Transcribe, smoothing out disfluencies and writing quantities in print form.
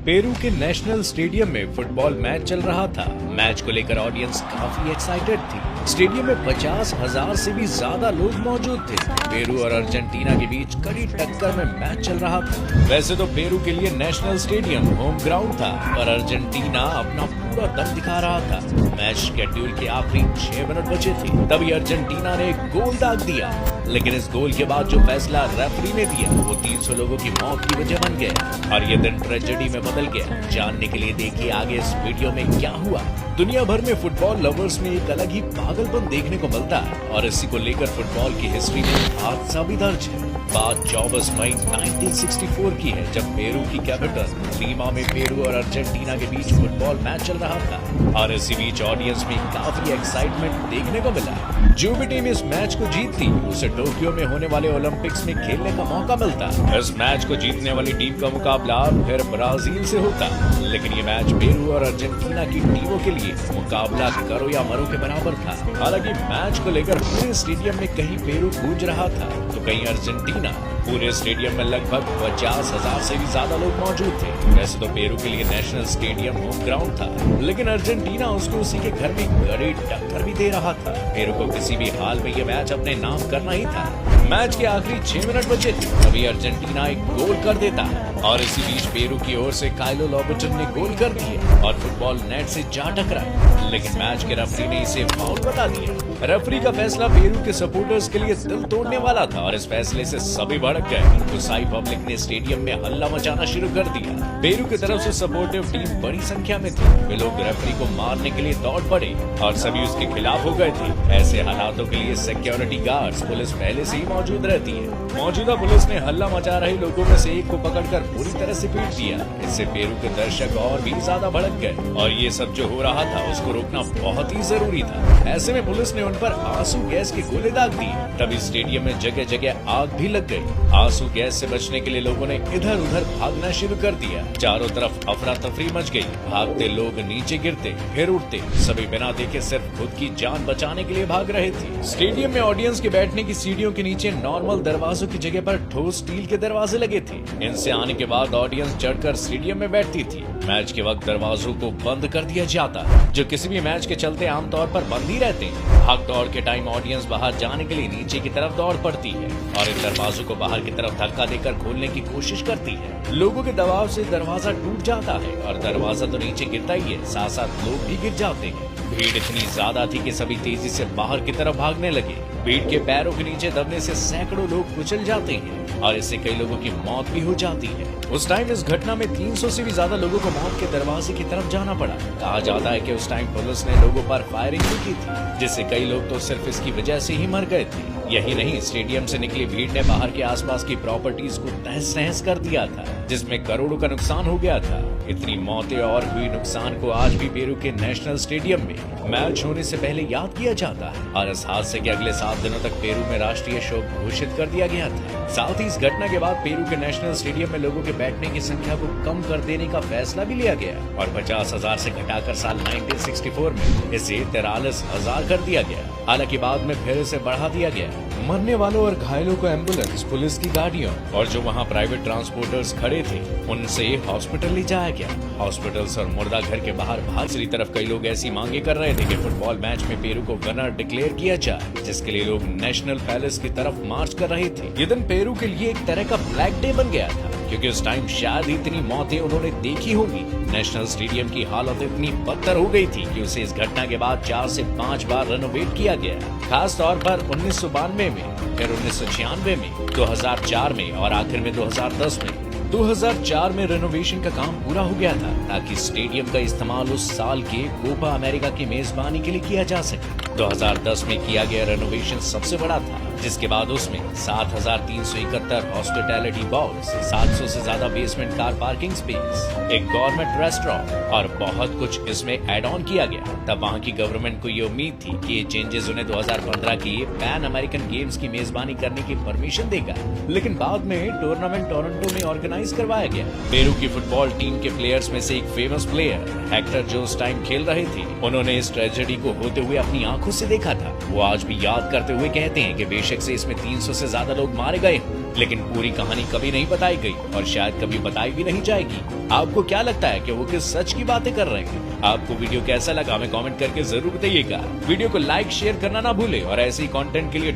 Peru के national stadium में football match चल रहा था। मैच को लेकर ऑडियंस काफी एक्साइटेड थी। स्टेडियम में 50,000 से भी ज्यादा लोग मौजूद थे। पेरू और अर्जेंटीना के बीच कड़ी टक्कर में मैच चल रहा था। वैसे तो पेरू के लिए नेशनल स्टेडियम होम ग्राउंड था, पर अर्जेंटीना अपना पूरा दम दिखा रहा था। मैच शेड्यूल के आखिरी 6 मिनट बचे थे, तभी अर्जेंटीना ने एक गोल दाग दिया। लेकिन इस गोल के बाद जो फैसला रेफरी ने दिया वो 300 लोगों की मौत की वजह बन गया और ये दिन ट्रेजेडी में बदल गया। जानने के लिए देखिए आगे इस वीडियो में क्या हुआ। दुनिया भर में फुटबॉल लवर्स में एक अलग ही पागलपन देखने को मिलता है और इसी को लेकर फुटबॉल की हिस्ट्री में हादसा भी दर्ज है। बात 24 मई 1964 की है, जब पेरू की कैपिटल लीमा में पेरू और अर्जेंटीना के बीच फुटबॉल मैच चल रहा था और इसी बीच ऑडियंस में काफी एक्साइटमेंट देखने को मिला। जो भी टीम इस मैच को जीतती उसे टोक्यो में होने वाले ओलंपिक्स में खेलने का मौका मिलता। इस मैच को जीतने वाली टीम का मुकाबला फिर ब्राजील से होता, लेकिन ये मैच पेरू और अर्जेंटीना की टीमों के लिए मुकाबला करो या मरो के बराबर था। हालांकि मैच को लेकर पूरे स्टेडियम में कहीं पेरू गूंज रहा था तो कहीं अर्जेंटीना। पूरे स्टेडियम में लगभग 50,000 से भी ज्यादा लोग मौजूद थे। वैसे तो पेरू के लिए नेशनल स्टेडियम होम ग्राउंड था, लेकिन अर्जेंटीना उसको उसी के घर में कड़ी टक्कर भी दे रहा था। पेरू को किसी भी हाल में ये मैच अपने नाम करना ही था। मैच के आखिरी 6 मिनट बचे थे, तभी अर्जेंटीना एक गोल कर देता है और इसी बीच पेरू की ओर से काइलो लोबोटन ने गोल कर दिए और फुटबॉल नेट से जा टकराया, लेकिन मैच के रेफरी ने इसे फाउल बता दिया। रेफरी का फैसला पेरू के सपोर्टर्स के लिए दिल तोड़ने वाला था और इस फैसले से सभी भड़क गए। गुस्साई पब्लिक ने स्टेडियम में हल्ला मचाना शुरू कर दिया। पेरू की तरफ से सपोर्टिव टीम बड़ी संख्या में थी। वे लोग रेफरी को मारने के लिए दौड़ पड़े और सभी उसके खिलाफ हो गए थे। ऐसे हालातों के लिए सिक्योरिटी गार्ड्स, पुलिस पहले से ही मौजूद रहती है। मौजूदा पुलिस ने हल्ला मचा रहे लोगों में से एक को पकड़कर पूरी तरह से पीट दिया। इससे पेरू के दर्शक और भी ज्यादा भड़क गए और ये सब जो हो रहा था उसको रोकना बहुत ही जरूरी था। ऐसे में पुलिस ने उन पर आंसू गैस के गोले दाग दिए। तभी स्टेडियम में जगह जगह आग भी लग गई। आंसू गैस से बचने के लिए लोगों ने इधर उधर भागना शुरू कर दिया। चारों तरफ अफरा तफरी मच गई। भागते लोग नीचे गिरते फिर उठते, सभी बिना देखे सिर्फ खुद की जान बचाने के लिए भाग रहे थे। स्टेडियम में ऑडियंस के बैठने की सीढ़ियों के नीचे नॉर्मल दरवाजों की जगह पर ठोस स्टील के दरवाजे लगे थे। इनसे आने के बाद ऑडियंस चढ़कर स्टेडियम में बैठती थी। मैच के वक्त दरवाजों को बंद कर दिया जाता है, जो किसी भी मैच के चलते आमतौर पर बंद ही रहते हैं। भाग दौड़ के टाइम ऑडियंस बाहर जाने के लिए नीचे की तरफ दौड़ पड़ती है और इन दरवाजों को बाहर की तरफ धक्का देकर खोलने की कोशिश करती है। लोगों के दबाव से दरवाजा टूट जाता है और दरवाजा तो नीचे गिरता ही है, साथ साथ लोग भी गिर जाते हैं। भीड़ इतनी ज्यादा थी कि सभी तेजी से बाहर की तरफ भागने लगे। भीड़ के पैरों के नीचे दबने से सैकड़ों लोग कुचल जाते हैं और इससे कई लोगों की मौत भी हो जाती है। उस टाइम इस घटना में 300 से भी ज्यादा लोगों को मौत के दरवाजे की तरफ जाना पड़ा। कहा जाता है कि उस टाइम पुलिस ने लोगों पर फायरिंग भी की थी, जिससे कई लोग तो सिर्फ इसकी वजह से ही मर गए थे। यही नहीं, स्टेडियम से निकली भीड़ ने बाहर के आसपास की प्रॉपर्टीज को तहस नहस कर दिया था, जिसमें करोड़ों का नुकसान हो गया था। इतनी मौतें और हुई नुकसान को आज भी पेरू के नेशनल स्टेडियम में मैच होने से पहले याद किया जाता है और इस हादसे के अगले 7 दिनों तक पेरू में राष्ट्रीय शोक घोषित कर दिया गया था। साथ ही इस घटना के बाद पेरू के नेशनल स्टेडियम में लोगों के बैठने की संख्या को कम कर देने का फैसला भी लिया गया और 50,000 से घटाकर साल 1964 में इसे 43,000 कर दिया गया। हालांकि बाद में फिर इसे बढ़ा दिया गया। मरने वालों और घायलों को एम्बुलेंस, पुलिस की गाड़ियों और जो वहां प्राइवेट ट्रांसपोर्टर्स खड़े थे उनसे हॉस्पिटल ले जाया गया। हॉस्पिटल्स और मुर्दा घर के बाहर दूसरी तरफ कई लोग ऐसी मांगे कर रहे थे कि फुटबॉल मैच में पेरू को विनर डिक्लेयर किया जाए, जिसके लिए लोग नेशनल पैलेस की तरफ मार्च कर रहे थे। ये दिन पेरू के लिए एक तरह का ब्लैक डे बन गया था, क्योंकि उस टाइम शायद इतनी मौतें उन्होंने देखी होंगी। नेशनल स्टेडियम की हालत इतनी बदतर हो गई थी कि उसे इस घटना के बाद 4 से 5 बार रेनोवेट किया गया, खास तौर पर 1992 में, फिर 1996 में, 2004 में और आखिर में 2010 में। 2004 में रेनोवेशन का काम पूरा हो गया था ताकि स्टेडियम का इस्तेमाल उस साल के कोपा अमेरिका की मेजबानी के लिए किया जा सके। 2010 में किया गया रेनोवेशन सबसे बड़ा था, जिसके बाद उसमें 7,371 हॉस्पिटैलिटी बॉक्स, 700 से ज्यादा बेसमेंट कार पार्किंग स्पेस, एक गवर्नमेंट रेस्टोरेंट और बहुत कुछ इसमें एड ऑन किया गया। तब वहाँ की गवर्नमेंट को ये उम्मीद थी कि ये चेंजेस उन्हें 2015 की पैन अमेरिकन गेम्स की मेजबानी करने की परमिशन देगा, लेकिन बाद में टूर्नामेंट टोरंटो में ऑर्गेनाइज करवाया गया। पेरू की फुटबॉल टीम के प्लेयर्स में से एक फेमस प्लेयर हेक्टर जो उस टाइम खेल रहे थे, उन्होंने इस ट्रेजेडी को होते हुए अपनी आंखों से देखा था। वो आज भी याद करते हुए कहते हैं कि बेशक बेशक से इसमें 300 से ज्यादा लोग मारे गए हों, लेकिन पूरी कहानी कभी नहीं बताई गई और शायद कभी बताई भी नहीं जाएगी। आपको क्या लगता है कि वो किस सच की बातें कर रहे हैं? आपको वीडियो कैसा लगा हमें कमेंट करके जरूर बताइएगा। वीडियो को लाइक शेयर करना ना भूले और ऐसे ही कंटेंट के लिए